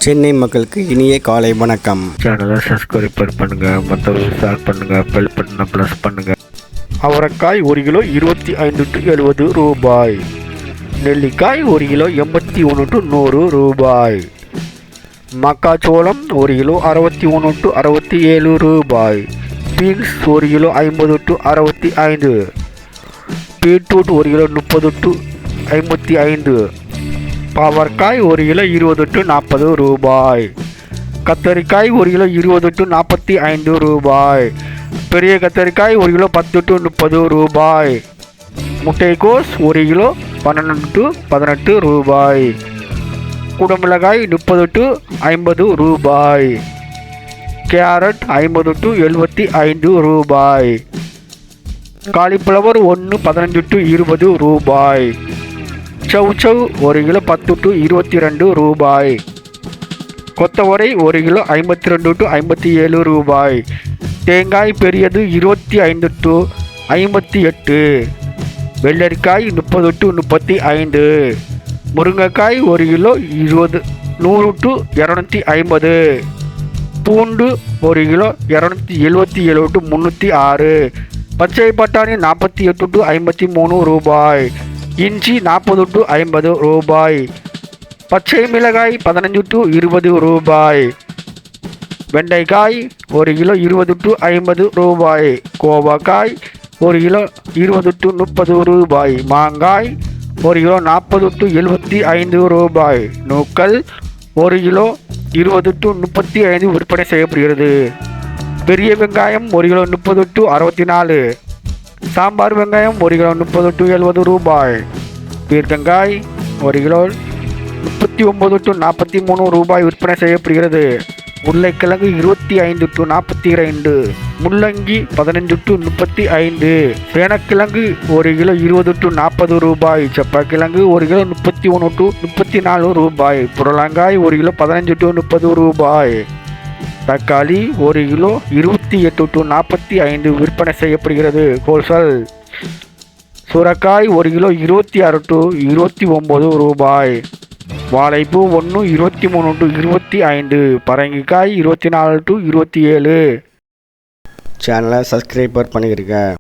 சென்னை மக்களுக்கு இனிய காலை வணக்கம். சேனலை சப்ஸ்கிரைப் பண்ணுங்கள், மற்றவர்கள் ஷேர் பண்ணுங்கள், பெல் பட்டனை ப்ரெஸ் பண்ணுங்கள். அவரைக்காய் 1 கிலோ 25 to 70 ரூபாய். நெல்லிக்காய் 1 கிலோ 81 to 100 ரூபாய். மக்காச்சோளம் 1 கிலோ 61 to 67 ரூபாய். Beans 1 kilo 50 to 65. Beetroot 1 kilo 30 to 55. பாவற்காய் 1 kilo 20 to 40 ரூபாய். கத்தரிக்காய் 1 கிலோ 20 to 45 ரூபாய். பெரிய கத்தரிக்காய் 1 கிலோ 10 to 30 ரூபாய். முட்டைக்கோஸ் 1 கிலோ 12 to 18 ரூபாய். குடமிளகாய் 30 to 50 ரூபாய். கேரட் 50 to 75 ரூபாய். காலிஃப்ளவர் 1 15 to 20 ரூபாய். சவுச்சவ் 1 கிலோ 10 to 22 ரூபாய். கொத்தவரை 1 கிலோ 52 to 57 ரூபாய். தேங்காய் பெரியது 25 to 58. வெள்ளரிக்காய் 30 to 35. முருங்கைக்காய் 1 கிலோ 100 to 250. பூண்டு 1 கிலோ 277 to 306. பச்சை பட்டாணி 48 to 53 ரூபாய். இஞ்சி 40 to 50 ரூபாய். பச்சை மிளகாய் 15 to 20 ரூபாய். வெண்டைக்காய் 1 கிலோ 20 to 50 ரூபாய். கோவக்காய் 1 கிலோ 20 to 30 ரூபாய். மாங்காய் 1 கிலோ 40 to 75 ரூபாய். நூக்கல் 1 கிலோ 20 to 35 விற்பனை செய்யப்படுகிறது. பெரிய வெங்காயம் 1 கிலோ 30 to 64. சாம்பார் வெங்காயம் 1 கிலோ 30 to 70 ரூபாய். பீர்க்கங்காய் 1 கிலோ 39 to 43 ரூபாய் விற்பனை செய்யப்படுகிறது. உருளைக்கிழங்கு 25 to 42. முள்ளங்கி 15 to 35. சேனக்கிழங்கு 1 கிலோ 20 to 40 ரூபாய். செப்பக்கிழங்கு 1 கிலோ 31 to 34 ரூபாய். புடலங்காய் 1 கிலோ 15 to 30 ரூபாய். தக்காளி 1 கிலோ 28 to 45 விற்பனை செய்யப்படுகிறது. ஹோல்சேல். சுரக்காய் 1 கிலோ 26 to 29 ரூபாய். வாழைப்பூ 1 23 to 25. பரங்கிக்காய் 24 to 27. சேனலை சப்ஸ்கிரைப் பண்ணிக்கிறீங்க.